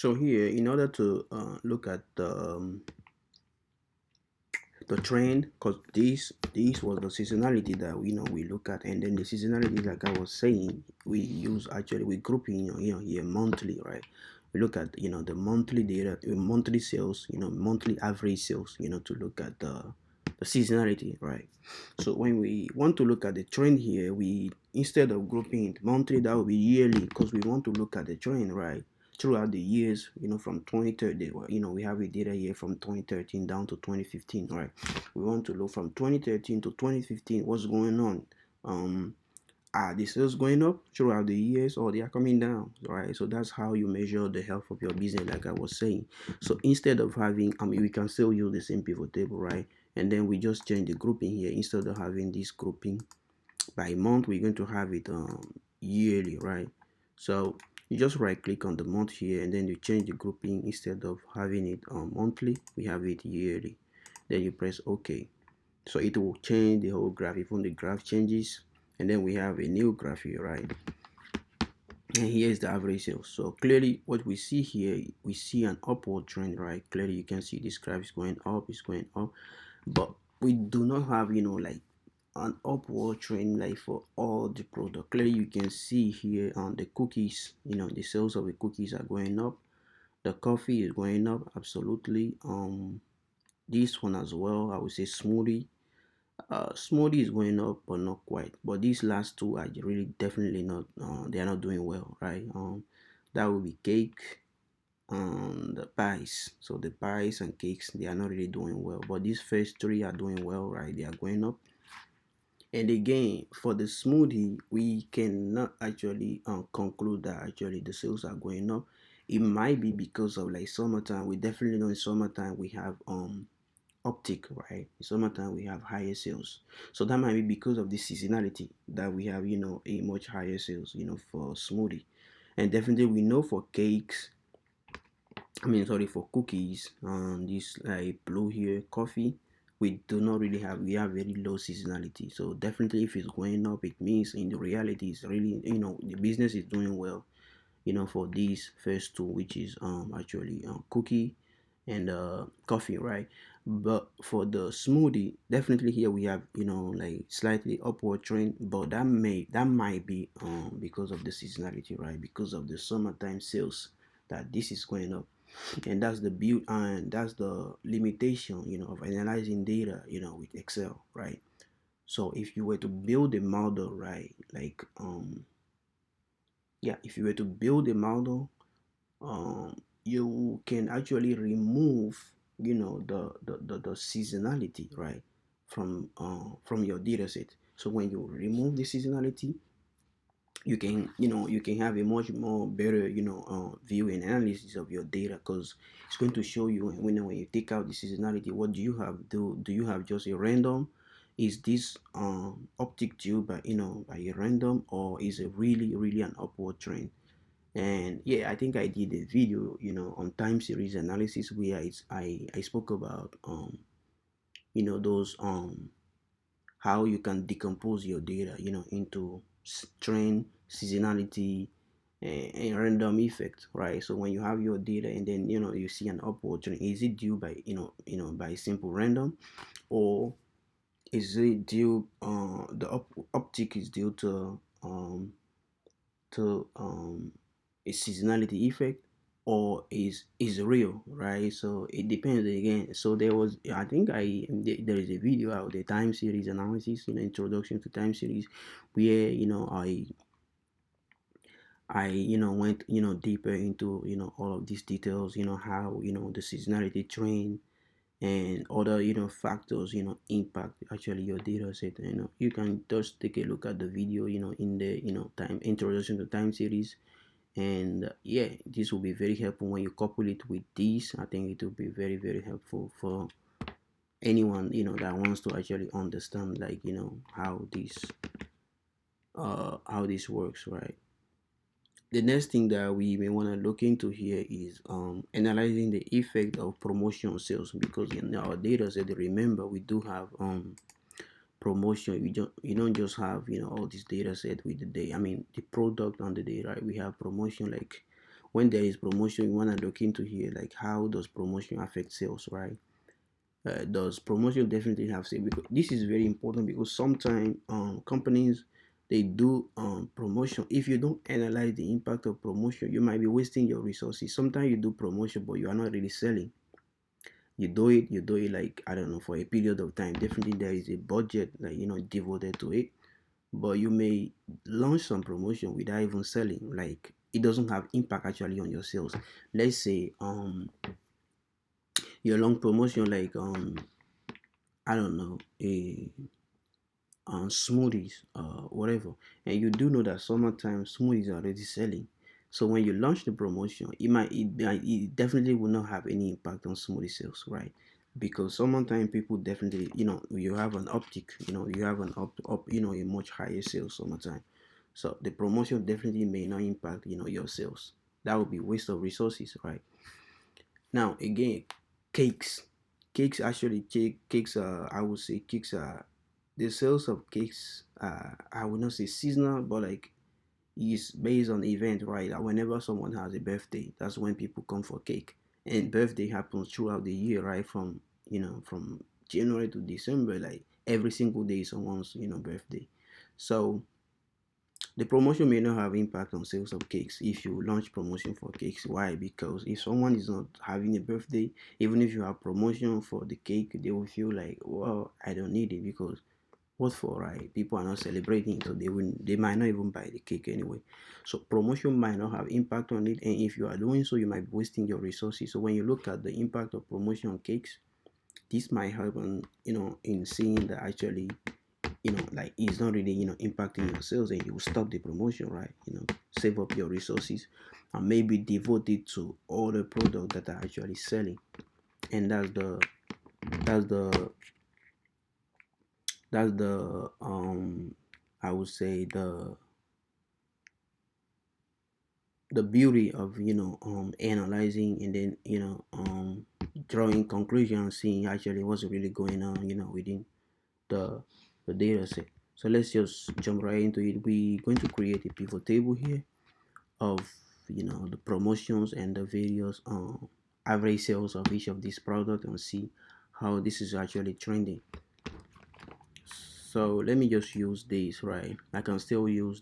So here, in order to look at the trend, because this was the seasonality that we look at, and then the seasonality, like I was saying, we use actually we group in here monthly, right? We look at the monthly data, monthly sales, monthly average sales, to look at the seasonality, right? So when we want to look at the trend here, we, instead of grouping it monthly, that will be yearly, because we want to look at the trend, right, throughout the years, from 2013. We have a data here from 2013 down to 2015, right? We want to look from 2013 to 2015, what's going on. Are the sales going up throughout the years, or they are coming down, right? So that's how you measure the health of your business, like I was saying. So instead of having, we can still use the same pivot table, right? And then we just change the grouping here. Instead of having this grouping by month, we're going to have it yearly, right? So you just right click on the month here, and then you change the grouping. Instead of having it monthly, we have it yearly. Then you press OK. So it will change the whole graph. Even the graph changes, and then we have a new graph here, right? And here is the average sales. So clearly what we see here, we see an upward trend, right? Clearly you can see this graph is going up, but we do not have like an upward trend like for all the product. Clearly you can see here on the cookies, the sales of the cookies are going up. The coffee is going up, absolutely. This one as well, I would say smoothie. Smoothie is going up, but not quite. But these last two are really definitely not, they are not doing well, right? That will be cake and the pies. So the pies and cakes, they are not really doing well, but these first three are doing well, right? They are going up. And again, for the smoothie, we cannot actually conclude that actually the sales are going up. It might be because of like summertime. We definitely know in summertime we have uptick, right? In summertime we have higher sales. So that might be because of the seasonality that we have, a much higher sales, for smoothie. And definitely we know for cakes, sorry, for cookies, this like blue here, coffee, we do not really have, we have very low seasonality. So definitely if it's going up, it means in the reality it's really, the business is doing well, for these first two, which is actually cookie and coffee, right? But for the smoothie, definitely here we have, like slightly upward trend, but that might be because of the seasonality, right? Because of the summertime sales, that this is going up. And that's the build, and that's the limitation, of analyzing data, with Excel, right? So if you were to build a model, right, like yeah, if you were to build a model, you can actually remove, the seasonality, right, from your data set. So when you remove the seasonality, you can have a much more better, view and analysis of your data, because it's going to show you when you take out the seasonality, what do you have. Do you have just a random? Is this uptick due by, by a random, or is it really an upward trend? And yeah, I think I did a video, on time series analysis, where I spoke about those how you can decompose your data, into trend, seasonality, and random effect, right? So when you have your data, and then you see an upward trend, is it due by, by simple random, or is it due, the uptick is due to a seasonality effect, or is real, right? So it depends again. So there was, I think there is a video out, the time series analysis, introduction to time series, where I went deeper into all of these details, how the seasonality trend and other factors impact actually your data set. You can just take a look at the video in the time introduction to time series. And yeah, this will be very helpful when you couple it with this. I think it will be very helpful for anyone that wants to actually understand, like, how this works, right? The next thing that we may want to look into here is analyzing the effect of promotion sales, because in our data set, remember, we do have promotion. You don't just have all this data set with the day, the product on the day, right? We have promotion, like when there is promotion, you want to look into here, like how does promotion affect sales, right? Does promotion definitely have sales? Because this is very important, because sometimes companies, they do promotion. If you don't analyze the impact of promotion, you might be wasting your resources. Sometimes you do promotion, but you are not really selling. You do it like, I don't know, for a period of time. Definitely there is a budget that devoted to it, but you may launch some promotion without even selling. Like, it doesn't have impact actually on your sales. Let's say your long promotion, like I don't know, a smoothies, whatever, and you do know that summertime smoothies are already selling. So when you launch the promotion, it definitely will not have any impact on smoothie sales, right? Because summertime people definitely, you have an uptick, you have an up, a much higher sales summertime. So the promotion definitely may not impact, your sales. That would be waste of resources, right? Now again, cakes. Cakes actually, cakes. I would say cakes are, the sales of cakes. I would not say seasonal, but like, is based on event, right? Like, whenever someone has a birthday, that's when people come for cake. And birthday happens throughout the year, right? From January to December, like every single day is someone's birthday. So the promotion may not have impact on sales of cakes if you launch promotion for cakes. Why? Because if someone is not having a birthday, even if you have promotion for the cake, they will feel like, well, I don't need it, because what for, right? People are not celebrating, so they might not even buy the cake anyway. So promotion might not have impact on it, and if you are doing so, you might be wasting your resources. So when you look at the impact of promotion on cakes, this might help on, in seeing that actually, like, it's not really, impacting your sales, and you will stop the promotion, right? Save up your resources and maybe devote it to other products that are actually selling. And that's the I would say the beauty of analyzing, and then drawing conclusions, seeing actually what's really going on within the the data set. So let's just jump right into it. We're going to create a pivot table here of the promotions and the various average sales of each of these products, and see how this is actually trending. So let me just use this, right? I can still use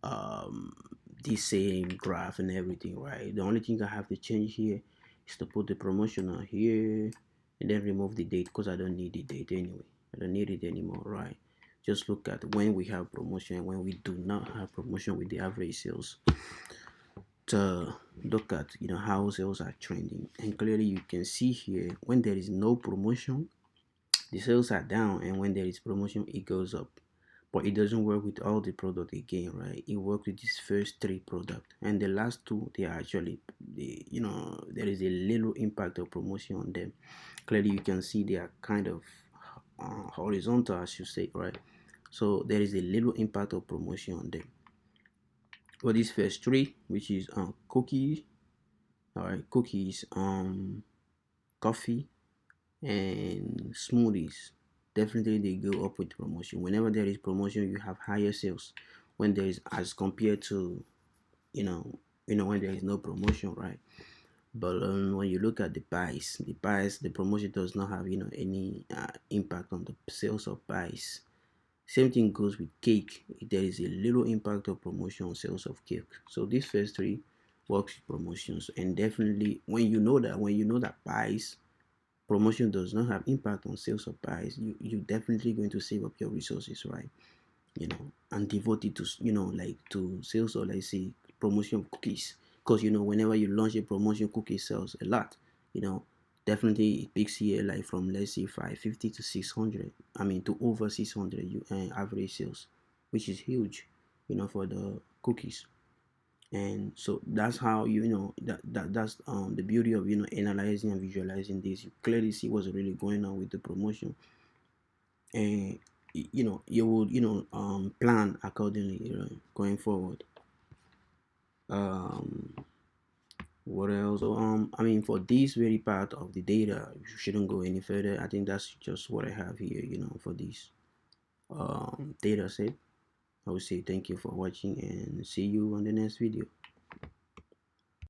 um the same graph and everything, right? The only thing I have to change here is to put the promotional here, and then remove the date, because I don't need the date anyway. I don't need it anymore, right? Just look at when we have promotion and when we do not have promotion with the average sales, to look at how sales are trending. And clearly you can see here, when there is no promotion, the sales are down, and when there is promotion, it goes up. But it doesn't work with all the product again, right? It works with these first three product, and the last two, they are actually, there is a little impact of promotion on them. Clearly you can see they are kind of horizontal, I should say, right? So there is a little impact of promotion on them. For this first three, which is cookies, all right, cookies, coffee, and smoothies, definitely they go up with promotion. Whenever there is promotion, you have higher sales. When there is, as compared to, you know when there is no promotion, right? But when you look at the buys, the promotion does not have any impact on the sales of buys. Same thing goes with cake. There is a little impact of promotion on sales of cake. So these first three works with promotions, and definitely when you know that buys, promotion does not have impact on sales of buys, you definitely going to save up your resources, right? And devote it to, like, to sales, or let's say promotion of cookies, because whenever you launch a promotion, cookie sells a lot. you know Definitely it peaks here, like from, let's say, 550 to 600, I mean, to over 600 average sales, which is huge, for the cookies. And so that's how, that's the beauty of analyzing and visualizing this. You clearly see what's really going on with the promotion, and you will plan accordingly, going forward. um what else? So, I mean, for this very part of the data, you shouldn't go any further. I think that's just what I have here, for this data set. I would say thank you for watching, and see you on the next video.